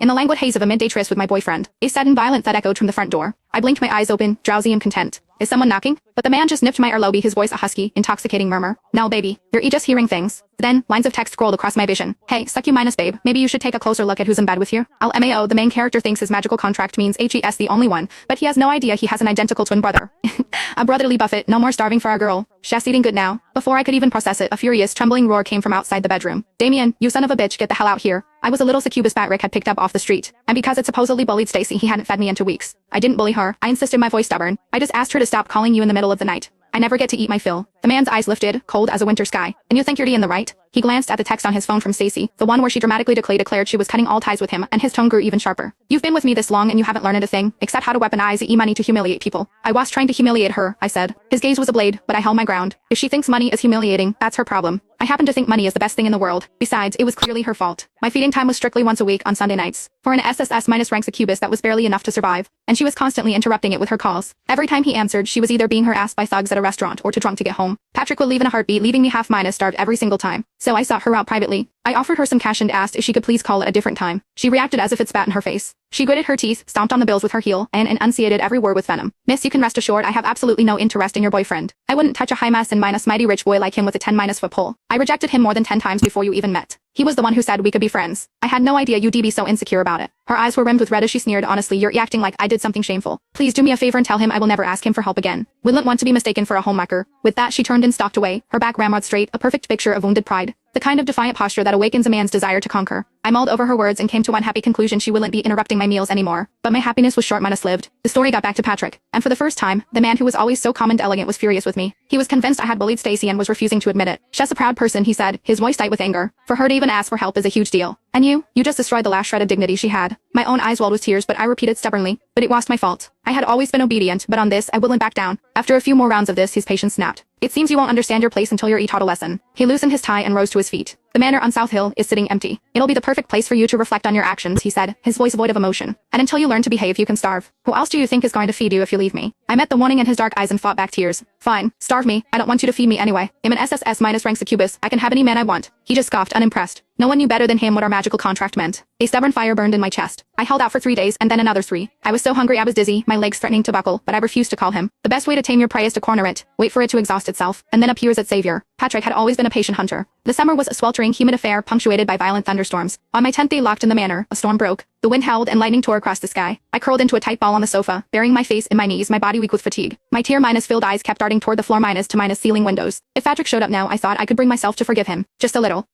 in the languid haze of a midday tryst with my boyfriend, a sudden violent thud echoed from the front door. I blinked my eyes open, drowsy and content. Is someone knocking? But the man just nipped my earlobe, his voice a husky, intoxicating murmur. No baby, you're just hearing things. Then, lines of text scrolled across my vision. Hey, suck you minus babe, maybe you should take a closer look at who's in bed with you. LMAO, the main character thinks his magical contract means HES the only one, but he has no idea he has an identical twin brother. A brotherly buffet, no more starving for our girl. Chef's eating good now. Before I could even process it, a furious, trembling roar came from outside the bedroom. Damien, you son of a bitch, get the hell out here. I was a little succubus Rick had picked up off the street, and because it supposedly bullied Stacy, he hadn't fed me in 2 weeks. I didn't bully her, I insisted, my voice stubborn. I just asked her to stop calling you in the middle of the night. I never get to eat my fill. The man's eyes lifted, cold as a winter sky. And you think you're in the right? He glanced at the text on his phone from Stacy, the one where she dramatically declared she was cutting all ties with him, and his tone grew even sharper. You've been with me this long and you haven't learned a thing, except how to weaponize money to humiliate people. I was trying to humiliate her, I said. His gaze was a blade, but I held my ground. If she thinks money is humiliating, that's her problem. I happen to think money is the best thing in the world. Besides, it was clearly her fault. My feeding time was strictly once a week on Sunday nights. For an SSS-rank succubus, that was barely enough to survive, and she was constantly interrupting it with her calls. Every time he answered, she was either being harassed by thugs at a restaurant or too drunk to get home. Patrick would leave in a heartbeat, leaving me half-minus starved every single time. So I sought her out privately. I offered her some cash and asked if she could please call at a different time. She reacted as if it spat in her face. She gritted her teeth, stomped on the bills with her heel, and enunciated every word with venom. Miss, you can rest assured I have absolutely no interest in your boyfriend. I wouldn't touch a high-mass and mighty rich boy like him with a 10-foot pole. I rejected him more than 10 times before you even met. He was the one who said we could be friends. I had no idea you'd be so insecure about it. Her eyes were rimmed with red as she sneered, honestly, you're acting like I did something shameful. Please do me a favor and tell him I will never ask him for help again. Wouldn't want to be mistaken for a homewrecker. With that, she turned and stalked away, her back ramrod straight, a perfect picture of wounded pride. The kind of defiant posture that awakens a man's desire to conquer. I mulled over her words and came to one happy conclusion: she wouldn't be interrupting my meals anymore. But my happiness was short-lived. The story got back to Patrick, and for the first time, the man who was always so calm and elegant was furious with me. He was convinced I had bullied Stacy and was refusing to admit it. She's a proud person, he said, his voice tight with anger. For her to even ask for help is a huge deal. And you just destroyed the last shred of dignity she had. My own eyes welled with tears, but I repeated stubbornly, but it was my fault. I had always been obedient, but on this I wouldn't back down. After a few more rounds of this, his patience snapped. It seems you won't understand your place until you're taught a lesson. He loosened his tie and rose to his feet. The manor on South Hill is sitting empty. It'll be the perfect place for you to reflect on your actions, he said, his voice void of emotion. And until you learn to behave, you can starve. Who else do you think is going to feed you if you leave me? I met the warning in his dark eyes and fought back tears. Fine, starve me. I don't want you to feed me anyway. I'm an SSS-rank succubus. I can have any man I want. He just scoffed, unimpressed. No one knew better than him what our magical contract meant. A stubborn fire burned in my chest. I held out for 3 days and then another 3. I was so hungry I was dizzy, my legs threatening to buckle, but I refused to call him. The best way to tame your prey is to corner it, wait for it to exhaust itself, and then appears its savior. Patrick had always been a patient hunter. The summer was a sweltering, humid affair punctuated by violent thunderstorms. On my 10th day locked in the manor, a storm broke. The wind howled and lightning tore across the sky. I curled into a tight ball on the sofa, burying my face in my knees, my body weak with fatigue. My tear-filled eyes kept darting toward the floor to ceiling windows. If Patrick showed up now, I thought I could bring myself to forgive him. Just a little.